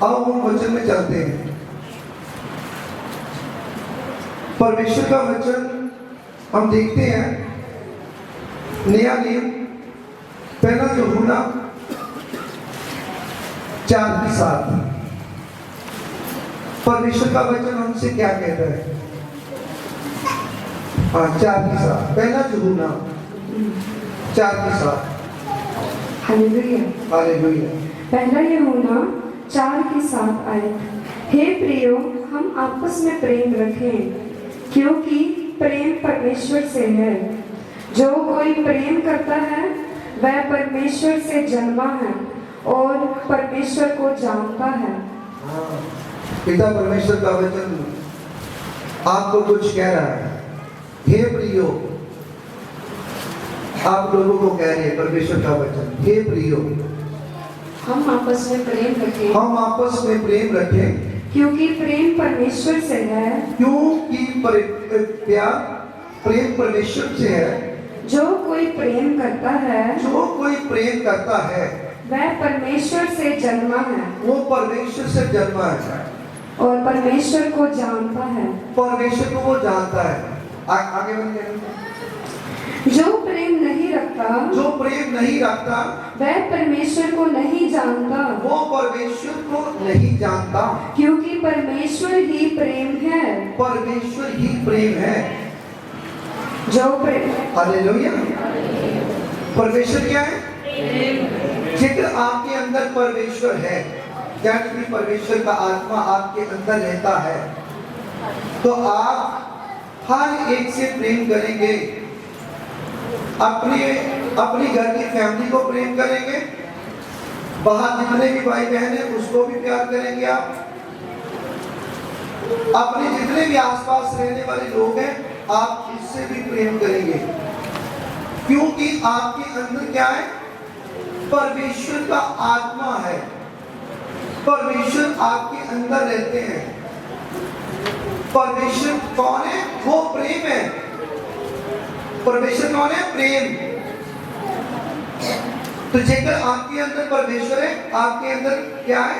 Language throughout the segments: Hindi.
आओ हम वचन में चलते हैं। परमेश्वर का वचन हम देखते हैं, नया नियम पहला यूहन्ना 4:7। परमेश्वर का वचन हमसे क्या कहता है? हाँ, 4:7, पहला यूहन्ना 4:7। हालेलुया। हालेलुया। पहला यूहन्ना 4:7 आयत। हे प्रियो, हम आपस में प्रेम रखें, क्योंकि प्रेम परमेश्वर से है। जो कोई प्रेम करता है वह परमेश्वर से जन्मा है और परमेश्वर को जानता है। पिता परमेश्वर का वचन आपको कुछ कह रहा है। हे प्रियो, आप लोगों को कह रहे हैं परमेश्वर का वचन, हे प्रियो, हम आपस में प्रेम रखें, हम आपस में प्रेम रखें, क्योंकि प्रेम परमेश्वर से है। क्योंकि प्यार प्रेम परमेश्वर से है। जो कोई प्रेम करता है जो कोई प्रेम करता है वह परमेश्वर से जन्मा है वो परमेश्वर से जन्मा है और परमेश्वर को जानता है। परमेश्वर को वो जानता है। आगे बढ़िए। जो प्रेम नहीं रखता जो प्रेम नहीं रखता वह परमेश्वर को नहीं जानता, वो परमेश्वर को नहीं जानता, क्योंकि परमेश्वर ही प्रेम है। परमेश्वर ही प्रेम है। जो प्रेम हालेलुया। परमेश्वर क्या है? जेकर आपके अंदर परमेश्वर है, यानी कि परमेश्वर का आत्मा आपके अंदर रहता है, तो आप हर एक से प्रेम करेंगे। अपनी घर की फैमिली को प्रेम करेंगे, बाहर जितने भी भाई बहन हैं उसको भी प्यार करेंगे। आप अपने जितने भी आसपास रहने वाले लोग हैं आप इससे भी प्रेम करेंगे, क्योंकि आपके अंदर क्या है? परमेश्वर का आत्मा है। परमेश्वर आपके अंदर रहते हैं। परमेश्वर कौन है? वो प्रेम है। परमेश्वर कौन है? प्रेम। तो जेकर आपके अंदर परमेश्वर है, आपके अंदर क्या है?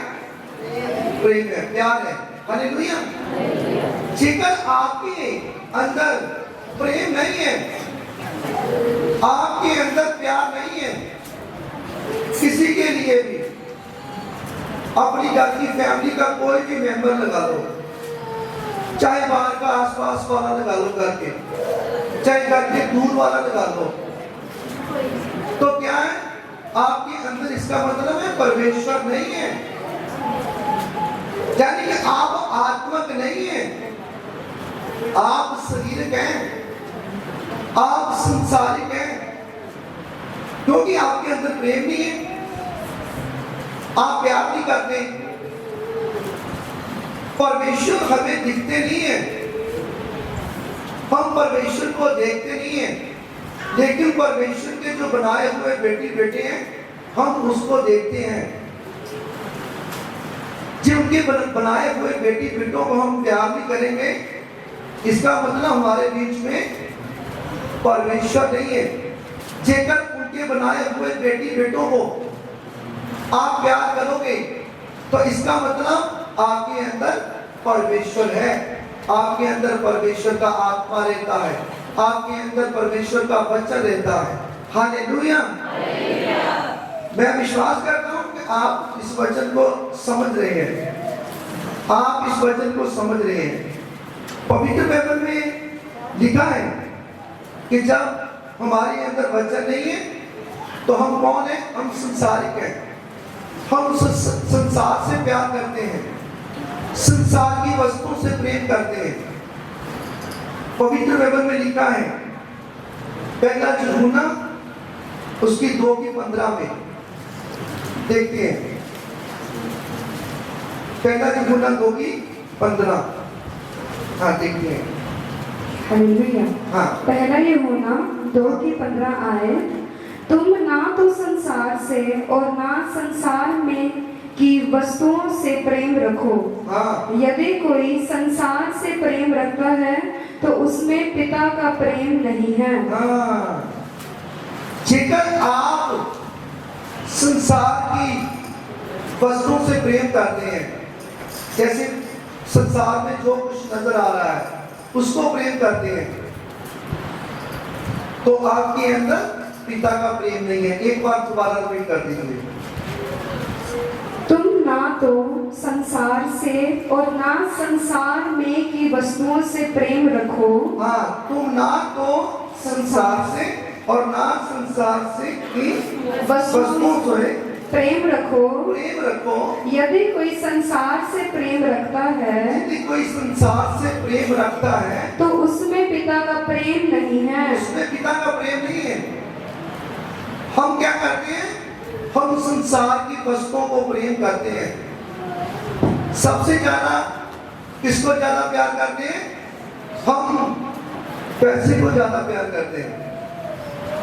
प्रेम है, प्यार है। हालेलुया। जेकर आपके अंदर प्रेम नहीं है, आपके अंदर प्यार नहीं है किसी के लिए भी, अपनी घर की फैमिली का कोई भी मेंबर लगा लो, चाहे बाहर का आसपास वाला लगा लो, घर के चाहे घर के दूर वाला लगा लो, तो क्या है? आपके अंदर इसका मतलब है परमेश्वर नहीं है, यानी कि आप आत्मक नहीं है, आप शरीरक हैं, आप संसारिक हैं, क्योंकि आपके अंदर प्रेम नहीं है, आप प्यार नहीं करते। परमेश्वर हमें दिखते नहीं है, हम परमेश्वर को देखते नहीं है, लेकिन परमेश्वर के जो बनाए हुए बेटी बेटे हैं हम उसको देखते हैं। जिनके बनाए हुए बेटी बेटों को हम प्यार नहीं करेंगे, इसका मतलब हमारे बीच में परमेश्वर नहीं है। जेकर उनके बनाए हुए बेटी बेटों को आप प्यार करोगे तो इसका मतलब आपके अंदर परमेश्वर है, आपके अंदर परमेश्वर का आत्मा रहता है, आपके अंदर परमेश्वर का वचन रहता है। हालेलुया। मैं विश्वास करता हूं कि आप इस वचन को समझ रहे हैं, आप इस वचन को समझ रहे हैं। पवित्र बाइबल में लिखा है कि जब हमारे अंदर वचन नहीं है तो हम कौन है? हम संसारिक हैं, हम संसार से प्यार करते हैं, संसार की वस्तुओं से प्रेम करते हैं। पवित्र बाइबल में लिखा है पहला यूहन्ना उसकी 2:15 में, देखते हैं पहला यूहन्ना 2:15। हाँ देखते हैं। हालेलुया। हाँ। पहला यूहन्ना 2:15 आए। तुम ना तो संसार से और ना संसार में की वस्तुओं से प्रेम रखो। हाँ। यदि कोई संसार से प्रेम रखता है तो उसमें पिता का प्रेम नहीं है। हाँ। जेकर आप संसार की वस्तुओं से प्रेम करते हैं, जैसे संसार में जो कुछ नजर आ रहा है उसको प्रेम करते हैं, तो आपके अंदर पिता का प्रेम नहीं है। एक बार दोबारा रिपीट कर दीजिए। तुम ना तो संसार से और ना संसार में की वस्तुओं से प्रेम रखो। हाँ, तुम ना तो संसार से और ना संसार से की वस्तुओं से प्रेम रखो। प्रेम रखो। यदि कोई संसार से प्रेम रखता है यदि कोई संसार से प्रेम रखता है तो उसमें पिता का प्रेम नहीं है। उसमें पिता का प्रेम नहीं है। हम क्या करते हैं? हम संसार की वस्तुओं को प्रेम करते हैं। सबसे ज्यादा किसको ज्यादा प्यार करते हैं? हम पैसे को ज्यादा प्यार करते हैं,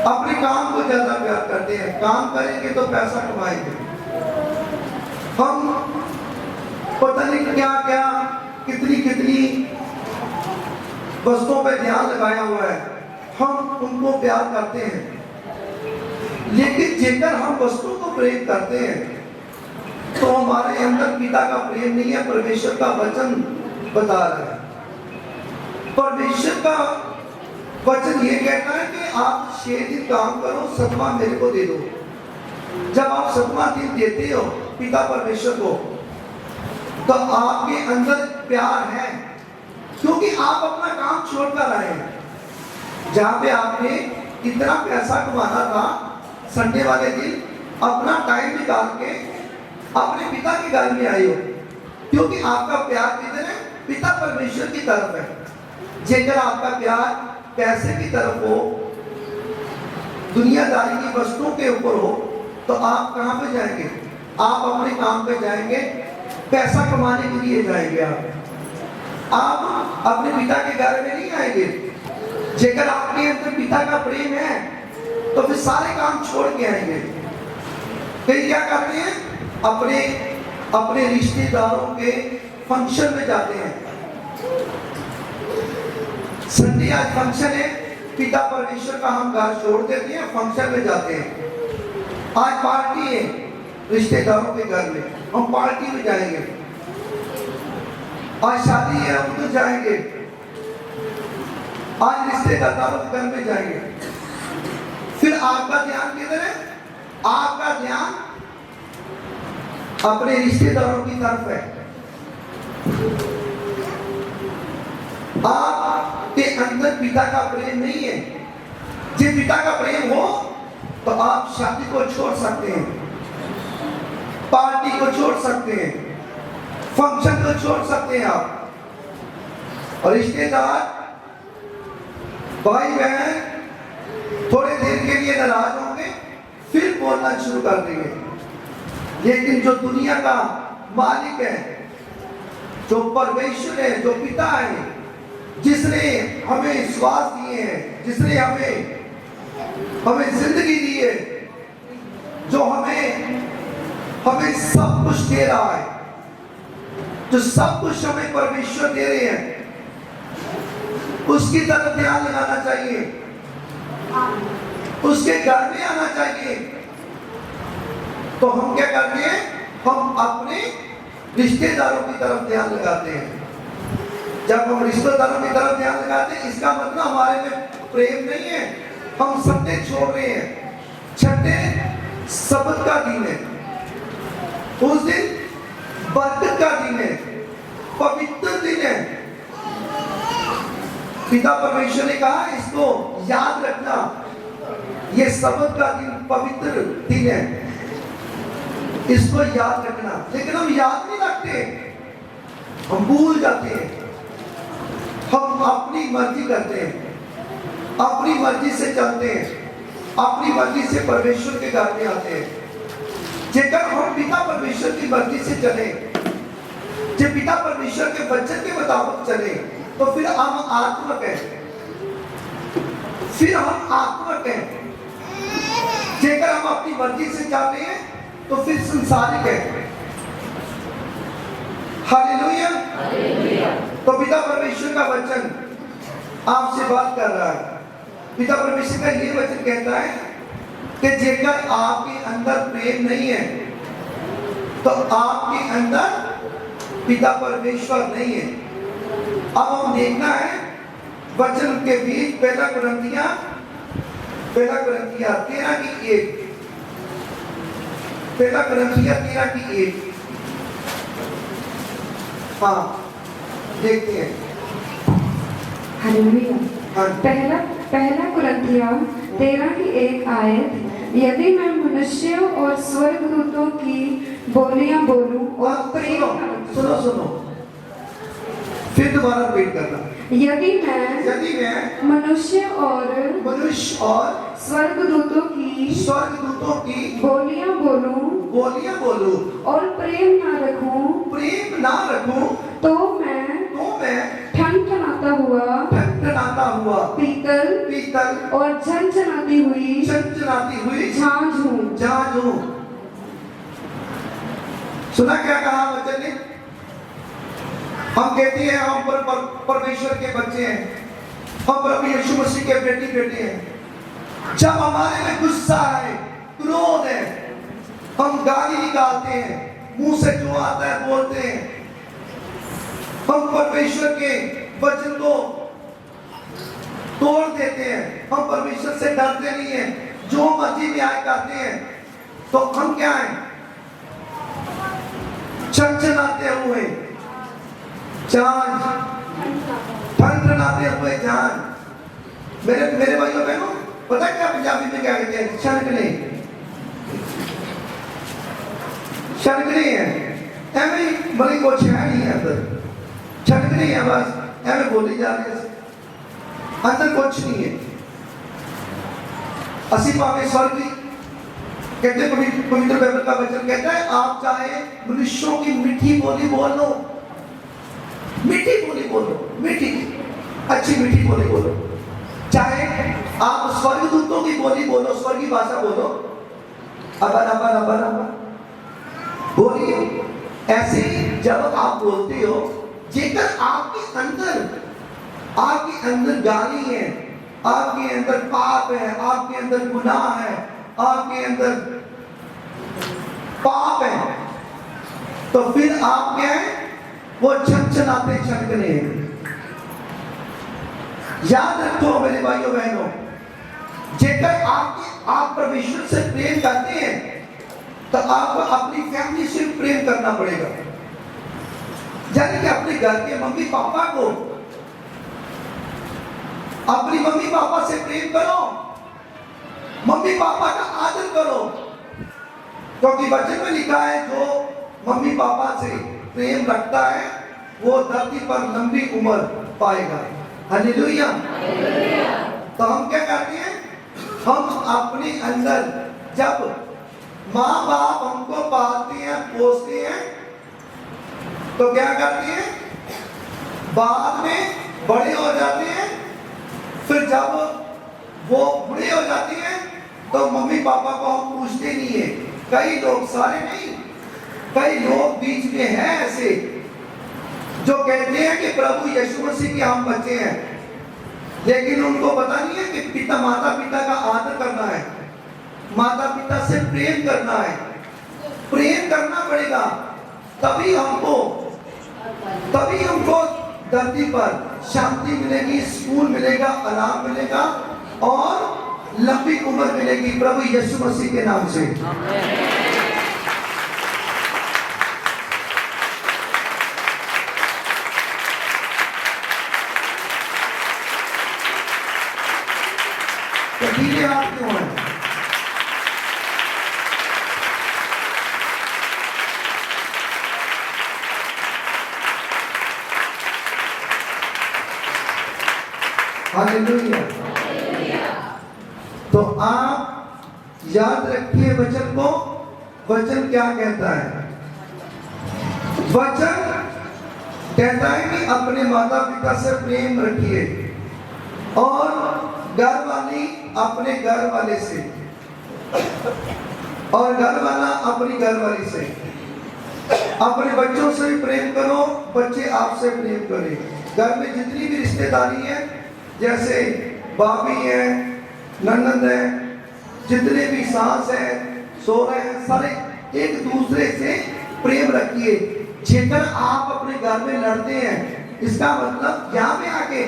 अपने काम को ज्यादा प्यार करते हैं। काम करेंगे तो पैसा कमाएंगे। हम पता नहीं क्या क्या कितनी कितनी वस्तुओं पे ध्यान लगाया हुआ है, हम उनको प्यार करते हैं। लेकिन जेकर हम वस्तुओं को प्रेम करते हैं तो हमारे अंदर पिता का प्रेम नहीं है। परमेश्वर का वचन बता रहा है, परमेश्वर का वचन ये कहता है कि आप 6 दिन काम करो, 7वां मेरे को दे दो। जब आप 7वां दिन देते हो पिता परमेश्वर को, तो आपके अंदर प्यार है, क्योंकि आप अपना काम छोड़कर आए हैं। जहां पे आपने इतना पैसा कमाना था, संडे वाले दिन अपना टाइम निकाल के अपने पिता के घर में आए हो, क्योंकि आपका प्यार किधर है? पिता परमेश्वर की तरफ है। जेकर आपका प्यार पैसे की तरफ हो, दुनियादारी की वस्तुओं के ऊपर हो, तो आप कहां पे जाएंगे? आप अपने काम पे जाएंगे, पैसा कमाने के लिए जाएंगे। आप अपने पिता के घर में नहीं आएंगे। जेकर आपके अंदर पिता का प्रेम है तो फिर सारे काम छोड़ के आएंगे। फिर क्या करते हैं? अपने अपने रिश्तेदारों के फंक्शन में जाते हैं। संडे आज फंक्शन है, पिता परमेश्वर का हम घर छोड़ देते हैं, फंक्शन में जाते हैं। आज पार्टी है रिश्तेदारों के घर में, हम पार्टी में जाएंगे। आज शादी है, हम तो जाएंगे। आज रिश्तेदारों के घर में जाएंगे। फिर आपका ध्यान किधर है? आपका ध्यान अपने रिश्तेदारों की तरफ है। आपके अंदर पिता का प्रेम नहीं है। जब पिता का प्रेम हो तो आप शादी को छोड़ सकते हैं, पार्टी को छोड़ सकते हैं, फंक्शन को छोड़ सकते हैं आप। और रिश्तेदार भाई बहन थोड़े देर के लिए नाराज होंगे, फिर बोलना शुरू कर देंगे। लेकिन जो दुनिया का मालिक है, जो परमेश्वर है, जो पिता है, जिसने हमें श्वास दिए हैं, जिसने हमें जिंदगी दी है, जो हमें सब कुछ दे रहा है, जो सब कुछ हमें परमेश्वर दे रहे हैं, उसकी तरफ ध्यान लगाना चाहिए, उसके घर में आना चाहिए। तो हम क्या करते हैं? हम अपने रिश्तेदारों की तरफ ध्यान लगाते हैं। जब हम रिश्तेदारों की तरफ ध्यान लगाते हैं, इसका मतलब हमारे में प्रेम नहीं है, हम सत्य छोड़ रहे हैं। छठे सबत का दिन है, उस दिन बरकत का दिन है, पवित्र दिन है। पिता परमेश्वर ने कहा इसको याद रखना, ये सबत का दिन पवित्र दिन है, इसको याद रखना। लेकिन हम याद नहीं रखते, हम भूल जाते हैं। हम अपनी मर्जी करते हैं, अपनी मर्जी से चलते हैं, अपनी मर्जी से परमेश्वर के घर में आते हैं। जेकर हम पिता परमेश्वर की मर्जी से चले, जब पिता परमेश्वर के वचन के मुताबिक चले, तो फिर हम आत्मक हैं, फिर हम आत्मक हैं। जेकर हम अपनी मर्जी से चलते हैं तो फिर संसारिक है। हालेलुया। तो पिता परमेश्वर का वचन आपसे बात कर रहा है। पिता परमेश्वर का ये वचन कहता है कि जेकर आपके अंदर प्रेम नहीं है तो आपके अंदर पिता परमेश्वर नहीं है। अब हम देखना है वचन के बीच पहला कुरिन्थिया 13:1, पहला कुरिन्थिया 13:1। हाँ, देखते हैं। हालेलुया। हाँ। पहला कुरिन्थिया 13:1 आयत, यदि मैं मनुष्यों और स्वर्गदूतों की बोलियां बोलूं और प्रेम न सुनो सुनो, फिर दोबारा रिपीट करना। यदि मैं मनुष्य और स्वर्गदूतों की बोलियां बोलूं और प्रेम ना रखूं तो मैं ठनठनाता हुआ पीतल और झनझनाती हुई झांझ हूं। सुना क्या कहा वचन ने? हम कहते हैं हम परमेश्वर के बच्चे हैं, हम प्रभु यीशु मसीह के बेटे हैं। जब हमारे में गुस्सा है, क्रोध है, हम गाली निकालते हैं, मुंह से जो आता है बोलते हैं। हम परमेश्वर के वचन को तोड़ देते हैं, हम परमेश्वर से डरते नहीं हैं, जो मर्जी न्याय करते हैं। तो हम क्या हैं? छनछनाते हुए ठनठनाते हुए जान। मेरे भाइयों बहनों, पता क्या पंजाबी में क्या कहते हैं? छनकने है। एवं बड़ी कुछ है नहीं है अंदर, छनकने है बस, एवं बोली जा रही है, अंदर कुछ नहीं है। असी पावे स्वर्ग की कहते, पवित्र बाइबल का वचन कहता है, आप चाहे मनुष्यों की मीठी बोली बोल लो, मीठी अच्छी मीठी बोली बोलो, चाहे आप स्वर्गदूतों की बोली बोलो, स्वर्गीय भाषा बोलो, अबर बोलिए। ऐसे जब आप बोलते हो, जेकर आपके अंदर गाली है, आपके अंदर पाप है, आपके अंदर गुनाह है, आपके अंदर पाप है, तो फिर आप क्या है? वो छनछनाते छनकने हैं। याद रखो मेरे भाइयों बहनों, जेकर आप परमेश्वर से प्रेम करते हैं, तो आपको अपनी फैमिली से प्रेम करना पड़ेगा। यानी कि अपने घर के मम्मी पापा को, अपनी मम्मी पापा से प्रेम करो, मम्मी पापा का आदर करो, क्योंकि वचन में लिखा है जो मम्मी पापा से प्रेम रखता है वो धरती पर लंबी उम्र पाएगा। हालेलुया। तो हम क्या करते हैं? हम अपने अंदर, जब माँ बाप हमको पालते हैं, पोसते हैं, तो क्या करते हैं? बाद में बड़े हो जाते हैं, फिर जब वो बूढ़े हो जाते हैं तो मम्मी पापा को हम पूछते नहीं है। कई लोग, सारे नहीं, कई लोग बीच में हैं ऐसे जो कहते हैं कि प्रभु यीशु मसीह के हम बच्चे हैं, लेकिन उनको पता नहीं है कि माता पिता का आदर करना है, माता पिता से प्रेम करना है, प्रेम करना पड़ेगा, तभी हमको धरती पर शांति मिलेगी, सुकून मिलेगा, आराम मिलेगा और लंबी उम्र मिलेगी प्रभु यीशु मसीह के नाम से। धीरे हाथ क्यों है? हालेलुया। तो आप याद रखिए वचन को। वचन क्या कहता है? वचन कहता है कि अपने माता पिता से प्रेम रखिए और घर वाली अपने घर वाले से और घर वाला अपनी घर वाली से। अपने बच्चों से भी प्रेम करो, बच्चे आपसे प्रेम करें। घर में जितनी भी रिश्तेदारी है, जैसे भाभी है, ननद है, जितने भी सास है, सो रहे हैं, सारे एक दूसरे से प्रेम रखिए। जेकर आप अपने घर में लड़ते हैं, इसका मतलब यहाँ पे आके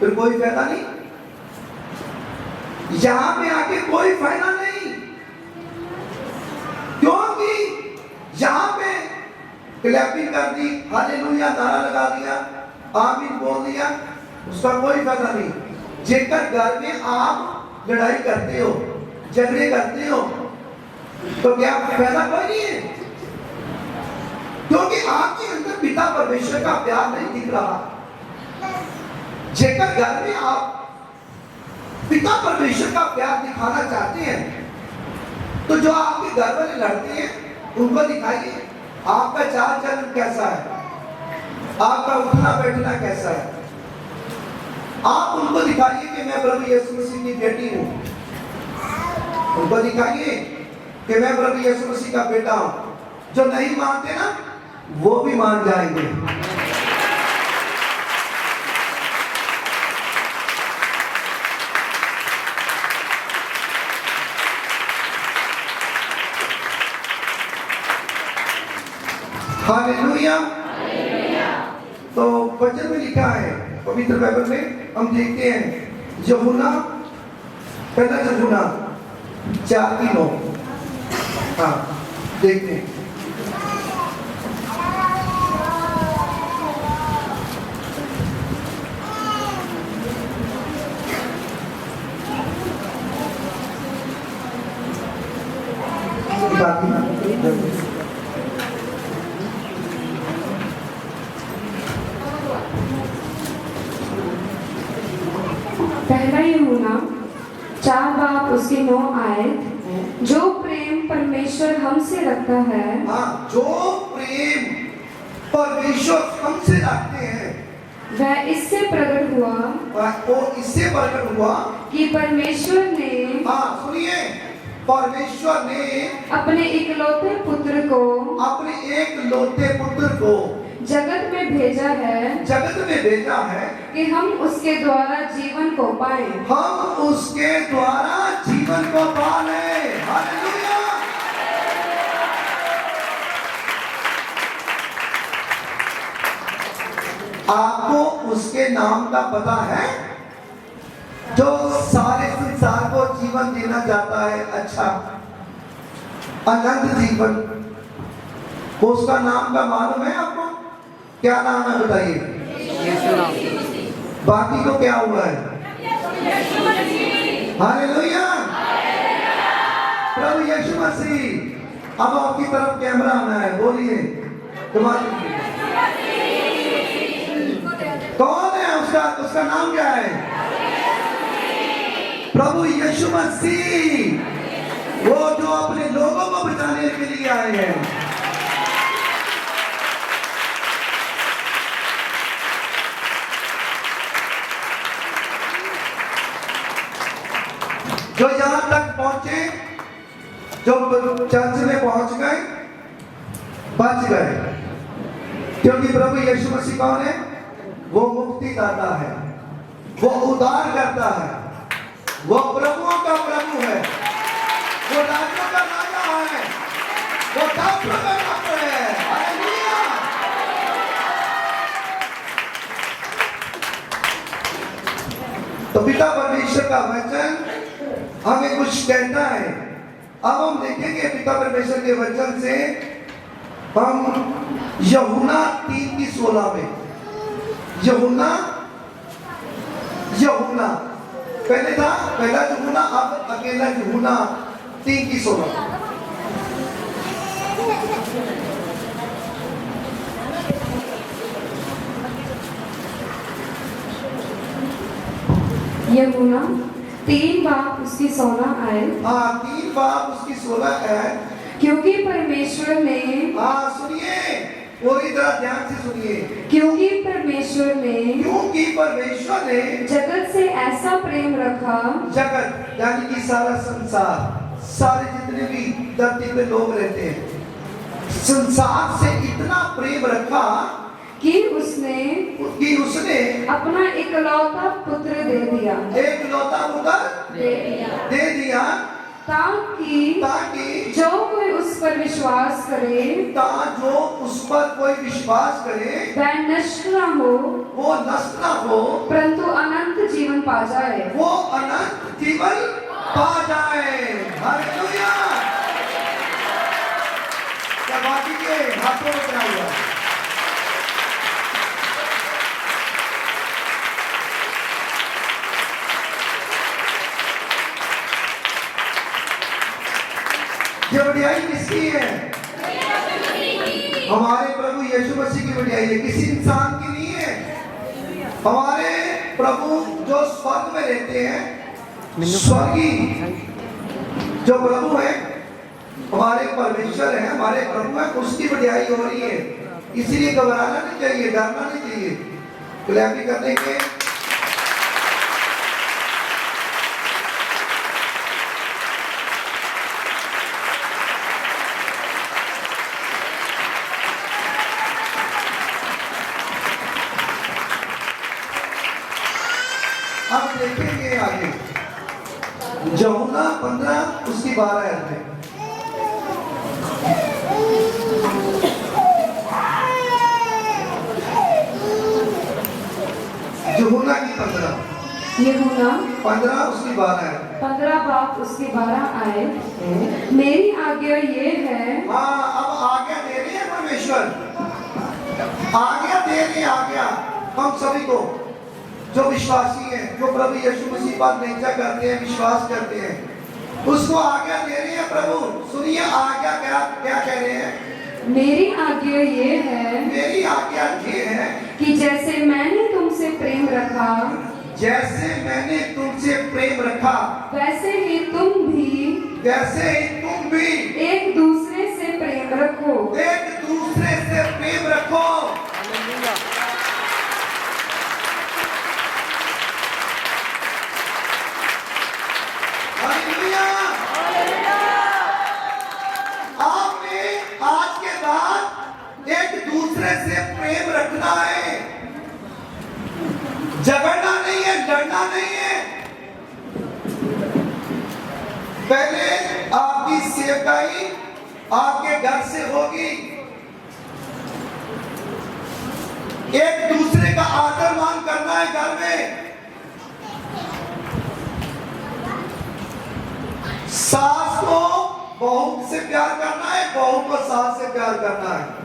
फिर कोई फायदा नहीं, यहाँ पे आके कोई फायदा नहीं, क्योंकि यहाँ पे क्लैपिंग कर दी, हालेलुया नारा लगा दिया, आमीन बोल दिया, उसका कोई फायदा नहीं। जेकर घर में आप लड़ाई करते हो, झगड़े करते हो, तो क्या फायदा कोई नहीं है, क्योंकि आपके अंदर पिता परमेश्वर का प्यार नहीं दिख रहा। जेकर घर में आप पिता परमेश्वर का प्यार दिखाना चाहते हैं, तो जो आपके घर वाले लड़ते हैं उनको दिखाइए आपका चाल चलन कैसा है, आपका उठना बैठना कैसा है। आप उनको दिखाइए कि मैं प्रभु यीशु मसीह की बेटी हूं, उनको दिखाइए कि मैं प्रभु यीशु मसीह का बेटा हूं। जो नहीं मानते ना, वो भी मान जाएंगे। हालेलुया। तो वचन में लिखा है पवित्र बाइबल में, हम देखते हैं यूहन्ना, पहला यूहन्ना 4:9। हाँ देखते हैं। पहला यूहन्ना 4 उसके 9 आयत, जो प्रेम परमेश्वर हमसे रखता है, हाँ, जो प्रेम परमेश्वर हमसे रखते हैं, वह इससे प्रकट हुआ, वो इससे प्रकट हुआ कि परमेश्वर ने, हाँ सुनिए, परमेश्वर ने अपने इकलौते पुत्र को, अपने एक लौते पुत्र को जगत में भेजा है, जगत में भेजा है कि हम उसके द्वारा जीवन को पाएं। हम उसके द्वारा जीवन को पाले। हालेलुया। आपको उसके नाम का पता है, जो सारे संसार को जीवन देना चाहता है, अच्छा अनंत जीवन, उसका नाम का मालूम है आपको? क्या नाम है बताइए? बाकी को क्या हुआ है? हालेलुया, प्रभु यीशु मसीह। अब आपकी तरफ कैमरा आना है, बोलिए तुम्हारी कौन है? उसका नाम क्या है? प्रभु यीशु मसीह, वो जो अपने लोगों को बचाने के लिए आए हैं। जो यहां तक पहुंचे, जो चर्च में पहुंच गए, बच गए, क्योंकि प्रभु यीशु मसीह कौन है? वो मुक्ति दाता है, वो उद्धार करता है, वो प्रभुओं का प्रभु है, वो राजाओं का राजा है, वो डाक्टरों का डॉक्टर है। हालेलुया। तो पिता परमेश्वर का वचन हमें कुछ कहता है। अब हम देखेंगे पिता परमेश्वर के वचन से, हम यूहन्ना 3:16 में, यूहन्ना पहले था पहला यूहन्ना, अब अकेला यूहन्ना 3:16। यूहन्ना 3 उसकी 16 आयत, हाँ 3 उसकी 16 है। क्योंकि परमेश्वर ने, हाँ सुनिए, पूरी तरह ध्यान से सुनिए। क्योंकि परमेश्वर ने जगत से ऐसा प्रेम रखा, जगत यानी कि सारा संसार, सारे जितने भी धरती पे लोग रहते हैं, संसार से इतना प्रेम रखा कि उसने अपना इकलौता पुत्र दे दिया, एक लौता पुत्र दे दिया, ताकि जो कोई उस पर विश्वास करे जो उस पर कोई विश्वास करे वह नष्ट न हो, वो नष्ट न हो, परंतु अनंत जीवन पा जाए। वो अनंत जीवन पा जाए। हालेलुया। क्या बाकी के हाथों में क्या हुआ? ये वडियाई किसकी है? हमारे प्रभु यीशु मसीह की वडियाई है, किसी इंसान की नहीं है। हमारे प्रभु जो स्वर्ग में रहते हैं, स्वर्गीय जो प्रभु है, हमारे परमेश्वर है, हमारे प्रभु है, उसकी वडियाई हो रही है। इसलिए घबराना नहीं चाहिए, डरना नहीं चाहिए। क्लैपिंग करने के अब देखेंगे आगे यूहन्ना 15 उसकी 12 आयत में। यूहन्ना की 15 उसकी 12 आयत। 15 बाप उसके 12 आए। मेरी आज्ञा ये है। हाँ, अब आज्ञा दे रही है परमेश्वर, आज्ञा दे रही है, आज्ञा हम सभी को जो विश्वासी हैं, जो प्रभु यीशु मसीह पर निश्चय करते हैं, विश्वास करते हैं, उसको आज्ञा दे रही है प्रभु। सुनिए आज्ञा क्या क्या कह रहे हैं? मेरी आज्ञा ये है, मेरी आज्ञा ये है कि जैसे मैंने तुमसे प्रेम रखा, जैसे मैंने तुमसे प्रेम रखा, वैसे ही तुम भी एक दूसरे से प्रेम रखो। एक दूसरे से प्रेम रखो। आपने आज के बाद एक दूसरे से प्रेम रखना है, झगड़ना नहीं है, लड़ना नहीं है। पहले आपकी सेवकाई आपके घर से होगी, एक दूसरे का आदर मान करना है घर में। सास को बहू से प्यार करना है, बहू को सास से प्यार करना है।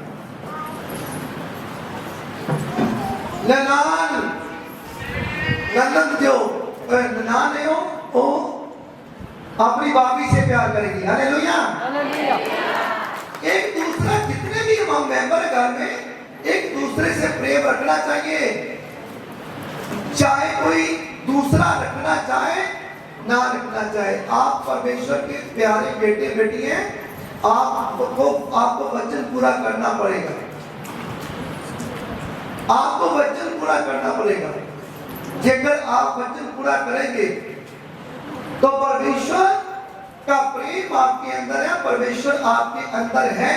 ननद जो ननान है वो अपनी भाभी से प्यार करेगी। हालेलुया। एक दूसरा जितने भी हम मेंबर घर में एक दूसरे से प्रेम रखना चाहिए। चाहे कोई दूसरा रखना चाहे ना रखना चाहे, आप परमेश्वर के प्यारे बेटे बेटी हैं, आपको वचन पूरा करना पड़ेगा, आपको वचन पूरा करना पड़ेगा। जेकर आप वचन पूरा करेंगे तो परमेश्वर का प्रेम आपके अंदर है, परमेश्वर आपके अंदर है,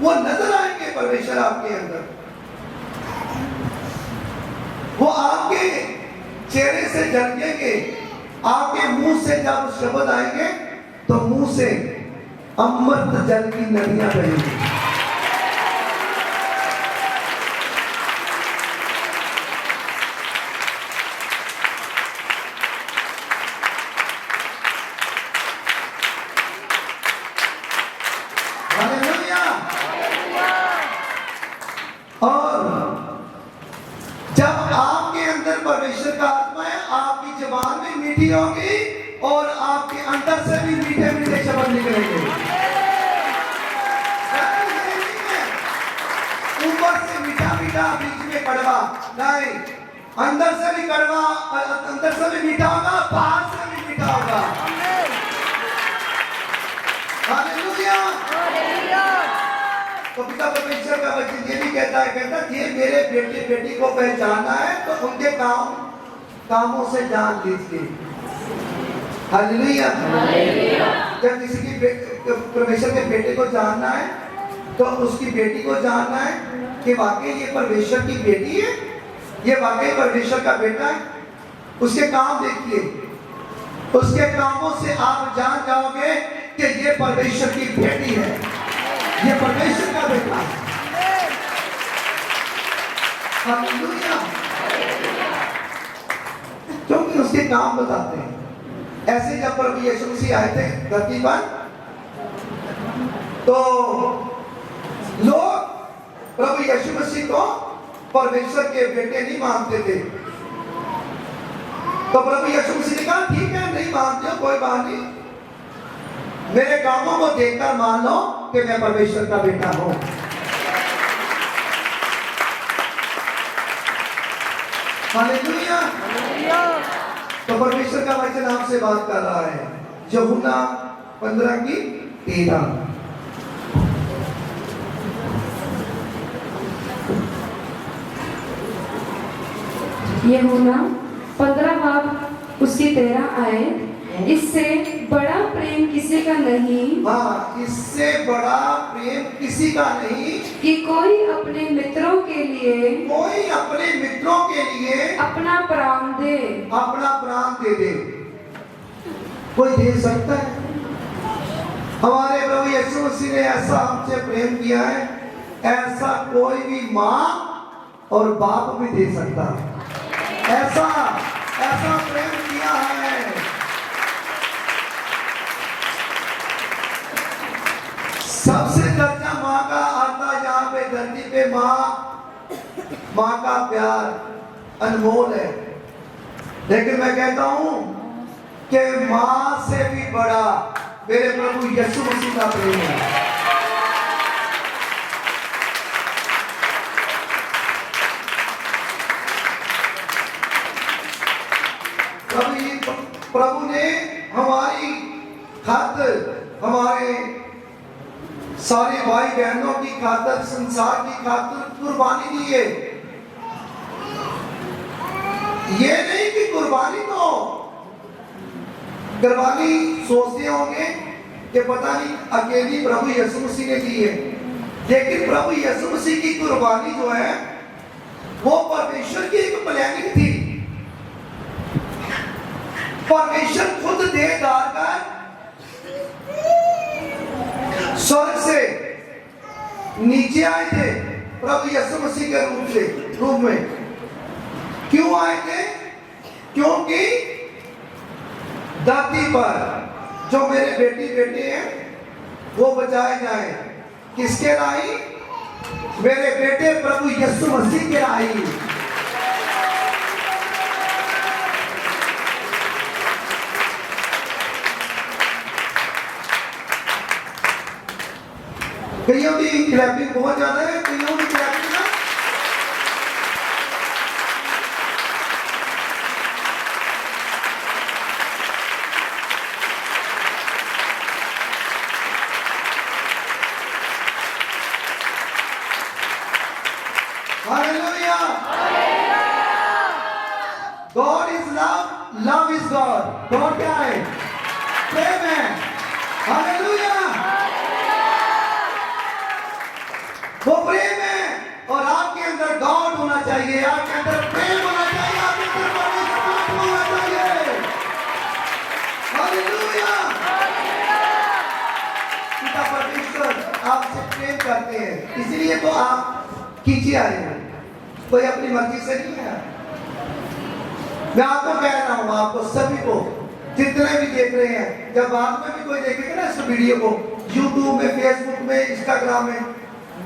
वो नजर आएंगे परमेश्वर आपके अंदर। वो आपके चेहरे से झलकेंगे, आपके मुंह से जब शब्द आएंगे तो मुंह से अमृत जल की नदियां बहेंगी। हालेलुया। और जब आपके अंदर परमेश्वर का आत्मा है, आपकी जुबान भी मीठी होगी और आपके अंदर से भी मीठे मीठे शब्द निकलेंगे। ऊपर से मीठा मीठा, बीच में कड़वा नहीं, अंदर से भी कड़वा, अंदर से भी मीठा होगा, बाहर से भी मीठा होगा। हालेलुया। तो पिता परमेश्वर का वचन ये भी कहता है ये मेरे बेटे बेटी को पहचानना है तो उनके कामों से जान लीजिए। हालेलुया। जब किसी की परमेश्वर के बेटे को जानना है तो उसकी बेटी को जानना है कि वाकई ये परमेश्वर की बेटी है, ये वाकई परमेश्वर का बेटा है। उसके काम देखिए, उसके कामों से आप जान जाओगे कि ये परमेश्वर की बेटी है, ये परमेश्वर का बेटा है। हालेलुया। क्योंकि उसके काम बताते हैं। ऐसे जब प्रभु यीशु मसीह आए थे धरती पर, तो लोग प्रभु यीशु मसीह को परमेश्वर के बेटे नहीं मानते थे। तो प्रभु यीशु मसीह ने कहा ठीक है, नहीं मानते हो कोई बात नहीं, मेरे कामों को देखकर मान लो कि मैं परमेश्वर का बेटा हूं। हालेलुया। तो परमेश्वर का वचन आपसे बात कर रहा है, यूहन्ना 15:13। यूहन्ना 15 बाब उसकी 13 आयत, इससे बड़ा प्रेम किसी का नहीं, हाँ, इससे बड़ा प्रेम किसी का नहीं कि कोई अपने मित्रों के लिए अपना प्राण दे। अपना प्राण दे दे। कोई दे सकता है? हमारे प्रभु यीशु मसीह ने ऐसा हमसे प्रेम किया है, ऐसा कोई भी माँ और बाप भी दे सकता है। ऐसा प्रेम किया है। सबसे दर्जा माँ का आता यहाँ पे धरती पे। माँ का प्यार अनमोल है, लेकिन मैं कहता हूँ कि माँ से भी बड़ा मेरे प्रभु यीशु मसीह का प्रेम है। प्रभु ने हमारी खातिर, हमारे सारे भाई बहनों की खातिर, संसार की खातिर कुर्बानी दी है। ये नहीं कि कुर्बानी तो कुर्बानी सोचते होंगे कि पता नहीं अकेली प्रभु यीशु मसीह ने दी है, लेकिन प्रभु यीशु मसीह की कुर्बानी जो है वो परमेश्वर की एक प्लानिंग थी। परमेश्वर खुद दे डालकर स्वर्ग से नीचे आए थे प्रभु यीशु मसीह के रूप में। क्यों आए थे? क्योंकि धरती पर जो मेरे बेटे हैं वो बचाए जाए। किसके राही? मेरे बेटे प्रभु यीशु मसीह के राही। कईयों की क्लैपिंग बहुत ज्यादा है, कईयों की क्लैपिंग ना। Hallelujah. God is love, love is God. God क्या है? प्रेम है। हालेलुया। वो प्रेम है और आपके अंदर गॉड होना चाहिए, आपके अंदर प्रेम होना चाहिए, आपके अंदर परमेश्वर होना चाहिए। हालेलुया। पिता परमेश्वर आपसे प्रेम करते हैं, इसलिए तो आप खींचे आए हैं, कोई अपनी मर्जी से नहीं है। मैं आपको कह रहा हूँ, आपको सभी को जितने भी देख रहे हैं, जब बाद में भी कोई देखेगा ना इस वीडियो को यूट्यूब में, फेसबुक में, इंस्टाग्राम में,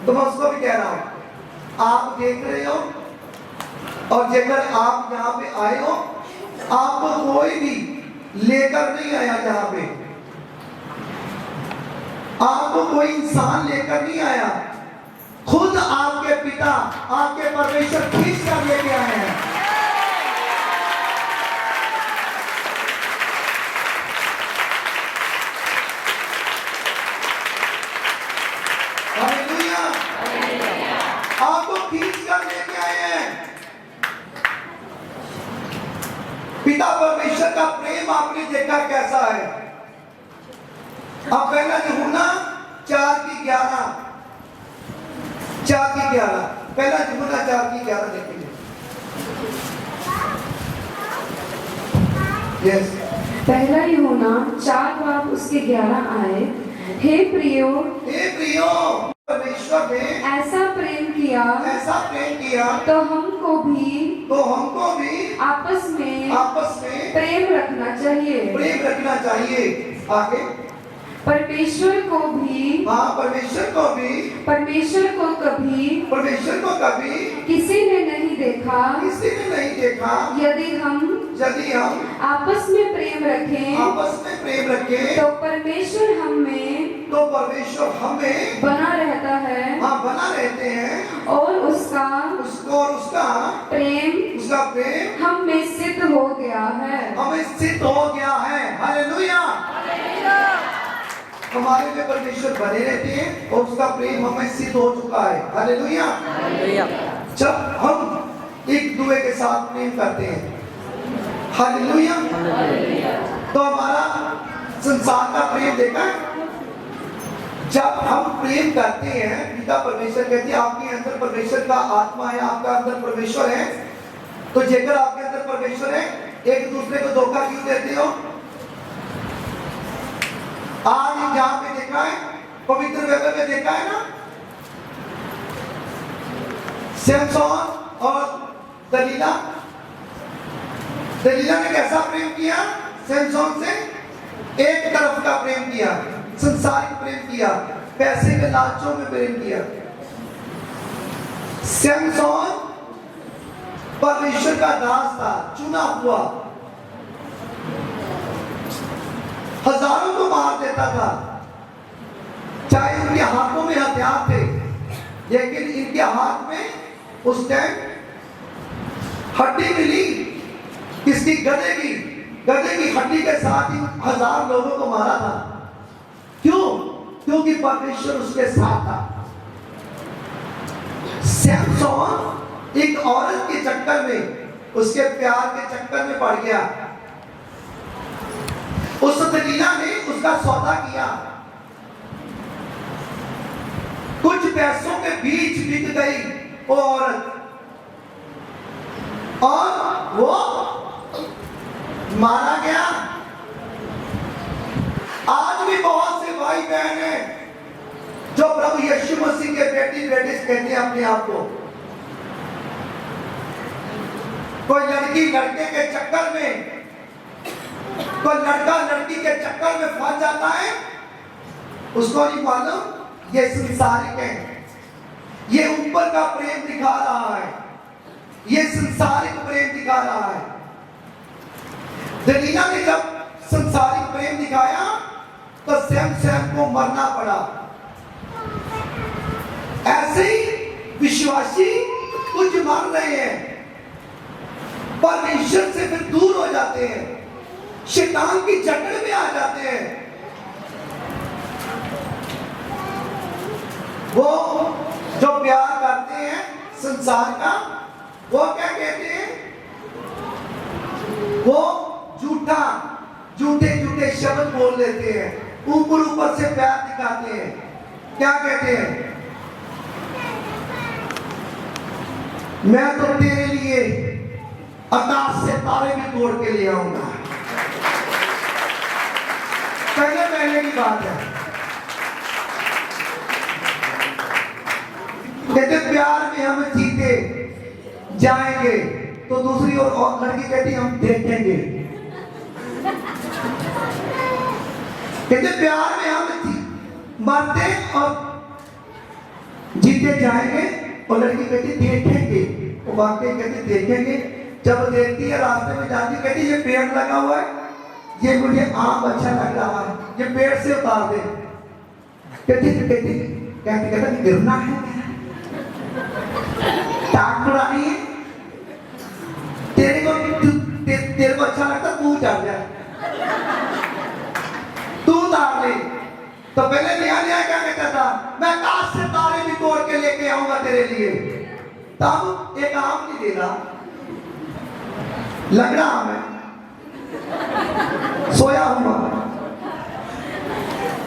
तो मैं उसको भी कह रहा हूं, आप देख रहे हो और जेकर आप यहाँ पे आए हो, आपको कोई भी लेकर नहीं आया। यहाँ पे आपको कोई इंसान लेकर नहीं आया, खुद आपके पिता, आपके परमेश्वर खींच कर लेके आए हैं। आपको खींच कर लेके आए हैं। पिता परमेश्वर का प्रेम आपने देखा कैसा है। अब पहला यूहन्ना 4:11, पहला यूहन्ना 4:11 देखेंगे। यस, पहला यूहन्ना 4 उसके 11 आए। हे प्रियो, परमेश्वर ने ऐसा प्रेम किया तो हमको भी आपस में प्रेम रखना चाहिए। आगे परमेश्वर को कभी किसी ने नहीं देखा। यदि हम आपस में प्रेम रखें तो परमेश्वर हमें बना रहता है और उसका प्रेम हम में सिद्ध हो गया है। हालेलुया। हमारे में परमेश्वर बने रहते हैं और उसका प्रेम हमें सिद्ध हो चुका है। हालेलुया। जब हम एक दूसरे के साथ प्रेम करते हैं, हालेलुया, तो हमारा संसार का प्रेम देखा है। जब हम प्रेम करते हैं, पिता परमेश्वर कहते हैं आपके अंदर परमेश्वर का आत्मा है, आपका अंदर परमेश्वर है। तो जेकर आपके अंदर परमेश्वर है, एक दूसरे को धोखा क्यों देते हो? आज जहां पे देखा है, पवित्र वेद में देखा है ना, सैमसन और दलीला ने कैसा प्रेम किया? सैमसन से एक तरफ का प्रेम किया, संसारिक प्रेम किया, पैसे के लालचों में प्रेम किया। सैमसन परमेश्वर का दास था, चुना हुआ, हजारों को मार देता था, चाहे उनके हाथों में हथियार थे, लेकिन इनके हाथ में उस टाइम हड्डी मिली, किसकी? गधे की हड्डी के साथ ही 1000 लोगों को मारा था। क्यों? क्योंकि परमेश्वर उसके साथ था। सैमसन एक औरत के चक्कर में, उसके प्यार के चक्कर में पड़ गया। उस दलीला ने उसका सौदा किया, कुछ पैसों के बीच बिक गई वो औरत और वो मारा गया। आज भी बहुत से भाई बहन हैं जो प्रभु यीशु मसीह के बेटे कहते हैं अपने आप को। कोई लड़की लड़के के चक्कर में, कोई लड़का लड़की के चक्कर में फंस जाता है, उसको नहीं मालूम ये संसारिक है, ये ऊपर का प्रेम दिखा रहा है, ये संसारिक प्रेम दिखा रहा है। दलीला ने जब संसारिक प्रेम दिखाया तो सैम को मरना पड़ा। ऐसे ही विश्वासी कुछ मर रहे हैं, परमेश्वर से फिर दूर हो जाते हैं, शैतान की जकड़ में आ जाते हैं। वो जो प्यार करते हैं संसार का, वो क्या कहते हैं? वो झूठे शब्द बोल लेते हैं, ऊपर से प्यार दिखाते हैं। क्या कहते हैं? मैं तो तेरे लिए आकाश से तारे भी तोड़ के ले आऊंगा। पहले की बात है। कहते प्यार में हम जीते जाएंगे, तो दूसरी और लड़की कहती हम देखेंगे। कहते प्यार में हम मरते और जीते जाएंगे, और लड़की कहती देखेंगे। वो वाकई कहती देखेंगे। जब देखती है रास्ते में जाती, कहती ये पेड़ लगा हुआ है, ये मुझे आम अच्छा लग रहा है, ये पेड़ से उतार दे। कहती गिरना है, टांग उड़ानी है, तेरे को अच्छा लगता तू चढ़ जा, तू उतार ले। तो पहले नया क्या कहता था? मैं आकाश से तारे भी तोड़ के लेके आऊंगा तेरे लिए। तब एक आम नहीं दे रहा, लग रहा मैं सोया हुआ,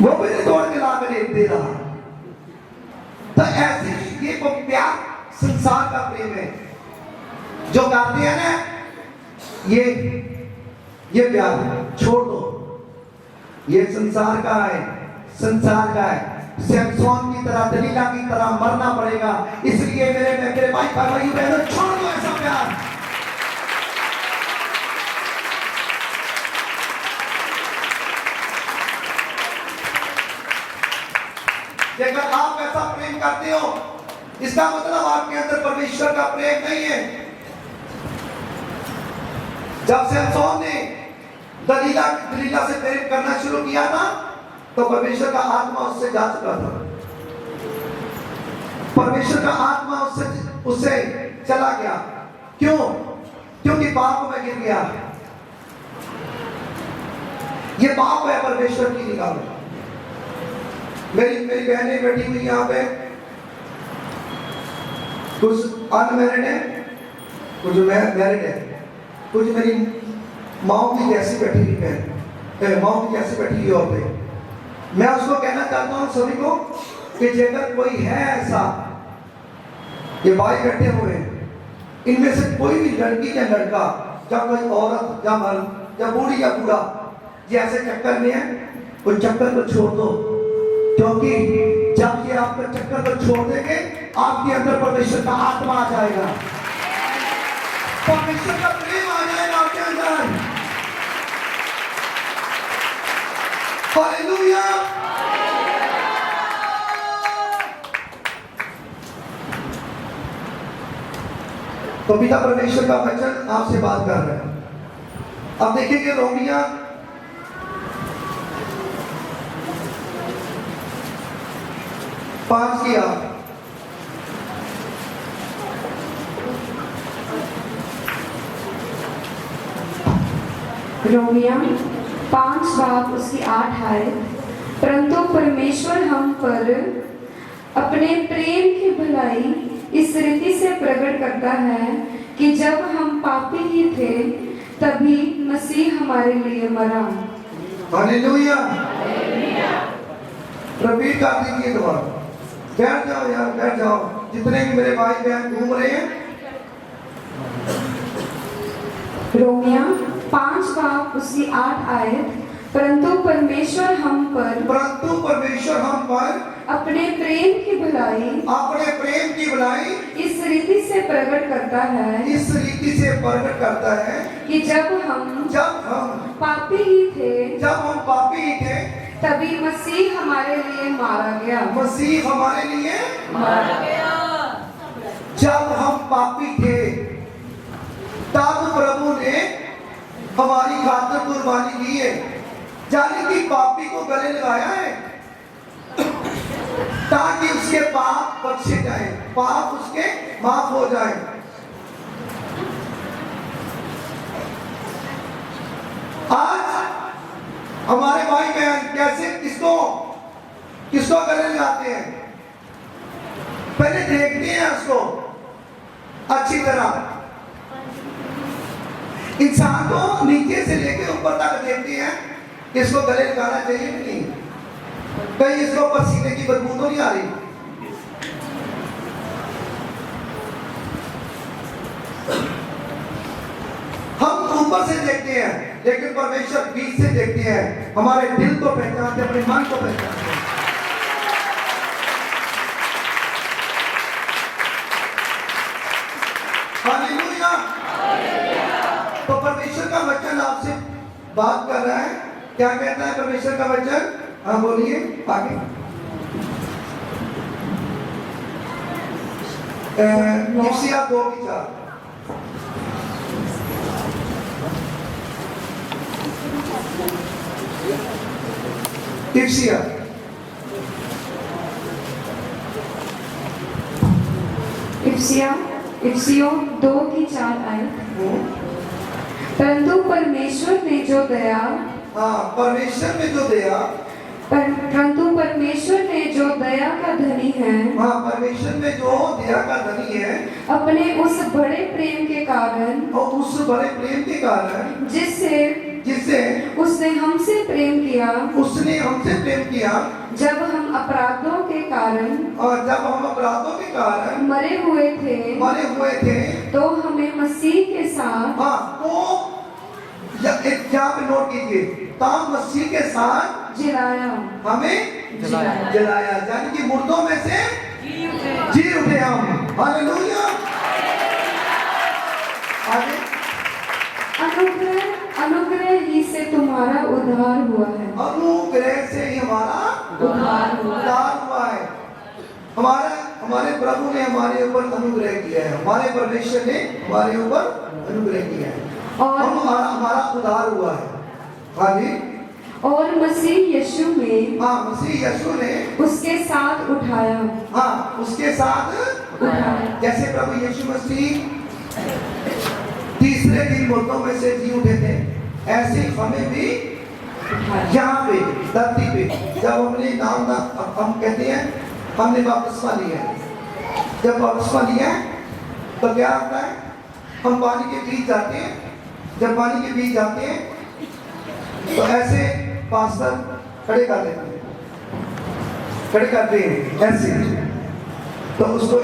वो भी तोड़ के ला के दे रहा। तो ऐसे ये को प्यार संसार का प्रेम है जो करते हैं ना, ये प्यार छोड़ दो। ये संसार का है, संसार का है। सैमसोन की तरह, दलीला की तरह मरना पड़ेगा। इसलिए मेरे भाई भाइयों बहनों, छोड़ दो ऐसा प्यार। जेकर आप ऐसा प्रेम करते हो, इसका मतलब आपके अंदर परमेश्वर का प्रेम नहीं है। जब सैमसोन ने दलीला से प्रेम करना शुरू किया था, तो परमेश्वर का आत्मा उससे जा चुका था। परमेश्वर का आत्मा उससे चला गया। क्यों? क्योंकि पाप में गिर गया। ये पाप है परमेश्वर की निगाह में। मेरी बहनें बैठी हुई यहाँ पे, कुछ अनमैरिड है, कुछ मैरिड है, कुछ मेरी माओ की जैसी बैठी हुई बहन, माओ की जैसी बैठी हुई औरतें। मैं उसको कहना चाहता हूँ सभी को कि जेकर कोई है ऐसा, ये भाई बैठे हुए हैं, इनमें से कोई भी लड़की या लड़का, या कोई औरत या मर्द या बूढ़ी या बूढ़ा ये ऐसे चक्कर में है, उस चक्कर को छोड़ दो। क्योंकि जब ये आपके चक्कर को छोड़ देंगे, आपके अंदर परमेश्वर का आत्मा आ जाएगा, परमेश्वर का प्रेम आ जाएगा आपके अंदर। हालेलुया। तो पिता परमेश्वर का वचन आपसे बात कर रहे हैं। अब देखेंगे रोमिया 5 की आयत। रोमिया 5 बाब उसकी 8 आयत। परंतु परमेश्वर हम पर अपने प्रेम की भलाई इस रीति से प्रकट करता है कि जब हम पापी ही थे, तभी मसीह हमारे लिए मरा। हालेलुया। रिपीट कर दीजिए दोबारा। बैठ जाओ यार, बैठ जाओ। जितने भी मेरे भाई बहन घूम रहे हैं, रोमिया 5 बाब उसकी 8 आयत। परंतु परमेश्वर हम पर अपने प्रेम की भलाई इस रीति से प्रकट करता है कि जब हम पापी ही थे, तभी मसीह हमारे लिए मारा गया। जब हम पापी थे, तब प्रभु ने हमारी खातिर कुर्बानी की है। जाने की पापी को गले लगाया है ताकि उसके पाप बख्शे जाए, पाप उसके माफ हो जाए। आज हमारे भाई बहन कैसे किसको गले लगाते हैं? पहले देखते हैं उसको अच्छी तरह। इंसान को नीचे से लेकर ऊपर तक देखते हैं, इसको गले लगाना चाहिए कि नहीं, कहीं इसको पसीने की बदबू तो नहीं आ रही। हम ऊपर से देखते हैं, लेकिन परमेश्वर बीच से देखते हैं, हमारे दिल को पहचानते, अपने मन को पहचानते। हालेलुया। तो परमेश्वर का वचन आपसे बात कर रहा है। क्या कहता है परमेश्वर का वचन? हाँ बोलिए आगे। इफिसियाँ 2:4। इफिसियों 2:4 आयत। परंतु परमेश्वर ने जो दया परंतु परमेश्वर ने जो दया का धनी है, परमेश्वर में जो दया का धनी है, अपने उस बड़े प्रेम के कारण, और उस बड़े प्रेम के कारण जिससे उसने हमसे प्रेम किया, जब हम अपराधों के कारण मरे हुए थे, तो हमें मसीह के साथ तो यहाँ पे नोट कीजिए, ताम मसीह के साथ जिलाया हमें जलाया। जलाया, यानी कि मुर्दों में से जी उठे हम। हालेलुया। आगे, अनुग्रह अनुग्रह ही से तुम्हारा उद्धार हुआ है। अनुग्रह से ही हमारा उद्धार हुआ। उद्धार हुआ है। हमारे प्रभु ने हमारे ऊपर अनुग्रह किया है, हमारे परमेश्वर ने हमारे ऊपर अनुग्रह किया है और हमारा उद्धार हुआ है। हाँ जी, और मसीह यीशु में हाँ, मसीह यीशु ने उसके साथ उठाया। हाँ उसके साथ उठाया। जैसे प्रभु यीशु मसीह तीसरे दिन मुर्दों में से जी उठे थे, ऐसे हमें भी यहाँ पे धरती पे जब हमने नाम हम कहते हैं हमने बपतिस्मा लिया है, जब बपतिस्मा लिया है तो क्या होता है, हम पानी के बीच जाते हैं। जब पानी के बीच जाते हैं तो ऐसे पास्टर खड़े कर देते हैं, खड़े करते हैं ऐसे, तो उसको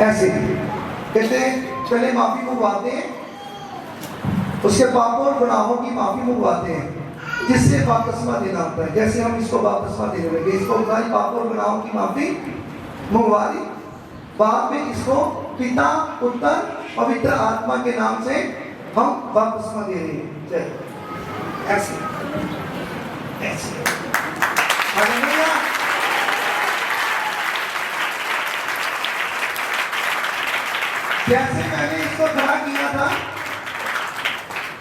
ऐसे कहते हैं, पहले माफी मंगवाते हैं, उसके पापों और गुनाहों की माफी मंगवाते हैं, जिससे बपतिस्मा देना होता है। जैसे हम इसको बपतिस्मा देने लगे, इसको सारी पापों और गुनाहों की माफी मंगवा दी, बाद में इसको पिता पुत्र पवित्र आत्मा के नाम से हम बपतिस्मा दे रहे हैं। ऐसे ऐसे हालेलुया। जैसे मैंने इसको खड़ा किया था,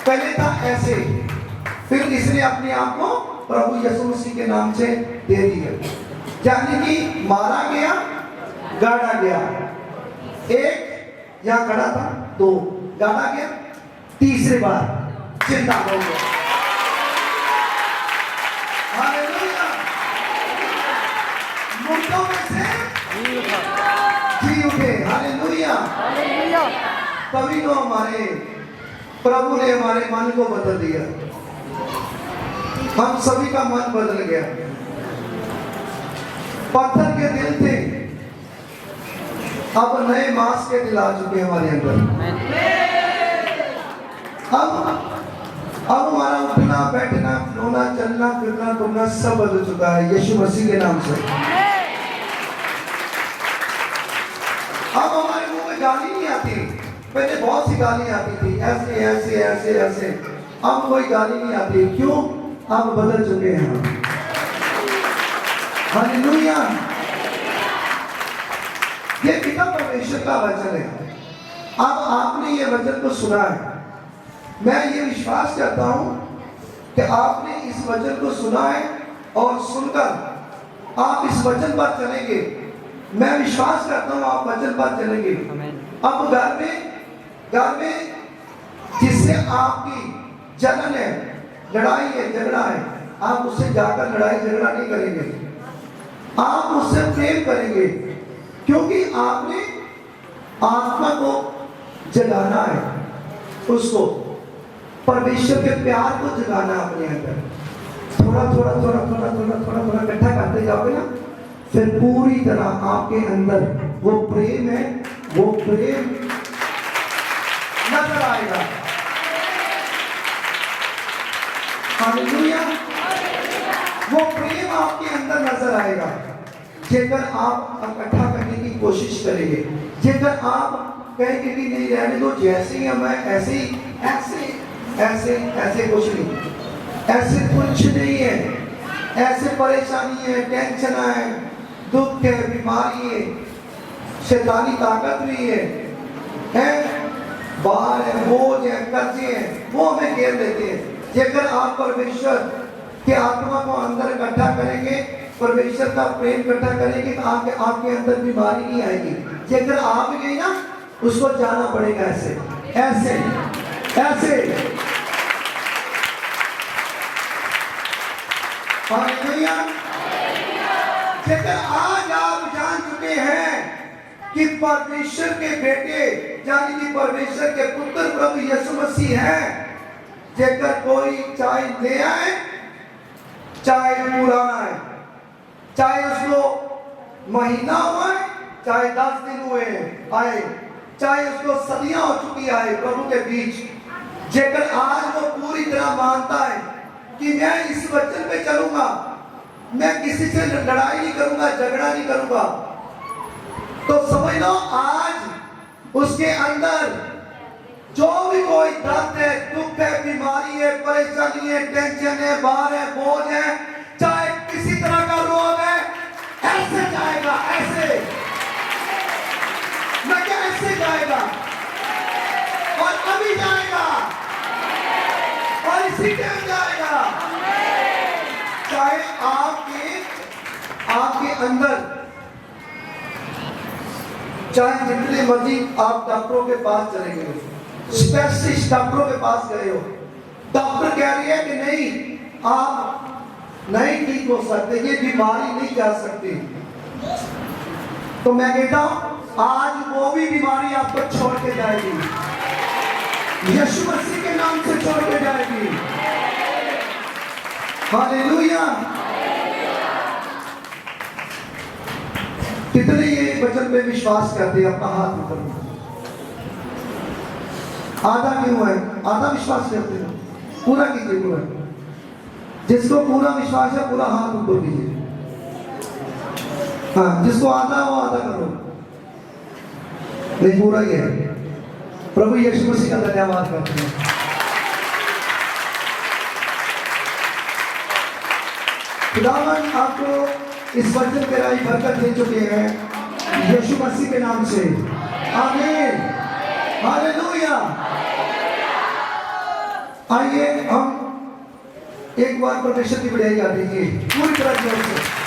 पहले था ऐसे, फिर इसने अपने आप को प्रभु यीशु मसीह के नाम से दे दिया, यानी कि मारा गया, गाड़ा गया। एक यहाँ खड़ा था, दो गाड़ा गया, तीसरी बार जिंदा हो गया। हालेलुया। मुर्दों में से जी उठे। हालेलुया। तभी तो हमारे प्रभु ने हमारे मन को बदल दिया, हम सभी का मन बदल गया। पत्थर के दिल थे, अब नए मांस के दिल आ चुके हमारे अंदर। अब हमारा उठना बैठना रोना चलना फिरना घूमना सब बदल चुका है यीशु मसीह के नाम से। अब हमारे मुंह में गाली नहीं आती, पहले बहुत सी गाली आती थी, ऐसे ऐसे ऐसे ऐसे, अब कोई गाली नहीं आती। क्यों? अब बदल चुके हैं हम। हालेलुया। ये पिता परमेश्वर का वचन है। अब आपने ये वचन को सुना है, मैं ये विश्वास करता हूं कि आपने इस वचन को सुना है और सुनकर आप इस वचन पर चलेंगे। मैं विश्वास करता हूं आप वचन पर चलेंगे। अब घर में जिससे आपकी जलन है, लड़ाई है, झगड़ा है, आप उससे जाकर लड़ाई झगड़ा नहीं करेंगे, आप उससे प्रेम करेंगे, क्योंकि आपने आत्मा को जगाना है, उसको परमेश्वर के प्यार को जगाना अपने अंदर। थोड़ा थोड़ा थोड़ा थोड़ा थोड़ा थोड़ा थोड़ा इकट्ठा करते जाओगे ना, फिर पूरी तरह आपके अंदर वो प्रेम है, वो प्रेम नजर आएगा। हालेलुया। वो प्रेम आपके अंदर नजर आएगा जेकर आप इकट्ठा करने की कोशिश करेंगे। जेकर आप कहेंगे कि नहीं रहने दो, जैसे ही मैं ऐसे ही ऐसे ऐसे ऐसे कुछ नहीं, ऐसे कुछ नहीं है। ऐसे परेशानी है, टेंशन है, दुख है, बीमारी है, शैतानी ताकत भी है, बाहर है, बोझ है, कर्जे हैं, वो हमें घेर लेते हैं। जेकर आप परमेश्वर के आत्मा को अंदर इकट्ठा करेंगे, परमेश्वर का प्रेम इकट्ठा करेंगे, तो आपके अंदर बीमारी नहीं आएगी। जेकर आप गई ना, उसको जाना पड़ेगा ऐसे ऐसे ऐसे। हालेलुया। जेकर आज आप जान चुके हैं कि परमेश्वर के बेटे यानी कि परमेश्वर के पुत्र प्रभु यीशु मसीह हैं, जेकर कोई चाहे नया है चाहे पुराना है, चाहे उसको महीना हुआ है चाहे 10 दिन हुए आए, चाहे उसको सदियां हो चुकी है प्रभु के बीच, जेकर आज वो पूरी तरह मानता है कि मैं इस वचन पे चलूंगा, मैं किसी से लड़ाई नहीं करूंगा, झगड़ा नहीं करूंगा, तो समझ लो आज उसके अंदर जो भी कोई दर्द है, दुख है, बीमारी है, परेशानी है, टेंशन है, भार है, बोझ है, चाहे किसी तरह का रोग है, ऐसे जाएगा, ऐसे मैं क्या ऐसे जाएगा और अभी जाएगा और इसी टाइम जाएगा। चाहे आपके अंदर चाहे जितने मर्जी आप डॉक्टरों के पास चले गए हो, स्पेशलिस्ट डॉक्टरों के पास गए हो, डॉक्टर कह रही है कि नहीं आप नहीं ठीक हो सकते, ये बीमारी नहीं जा सकती, तो मैं कहता हूं आज वो भी बीमारी आपको छोड़ के जाएगी, यीशु मसीह के नाम से छोड़ के जाएगी। हालेलुया। कितने ये वचन पे विश्वास करते हैं? अपना हाथ ऊपर। आधा क्यों है? आधा विश्वास करते हैं, पूरा कीजिए पूरा। जिसको पूरा विश्वास है पूरा हाथ ऊपर कीजिए। हाँ, जिसको आधा वो आधा करो, नहीं पूरा ही है। प्रभु यीशु मसीह का धन्यवाद करते हैं। खुदावन आपको इस वचन के राही बरकत दे चुके हैं यीशु मसीह के नाम से। आमीन। हालेलुया। आइए हम एक बार परमेश्वर की बढ़ाई कर दीजिए पूरी तरह से।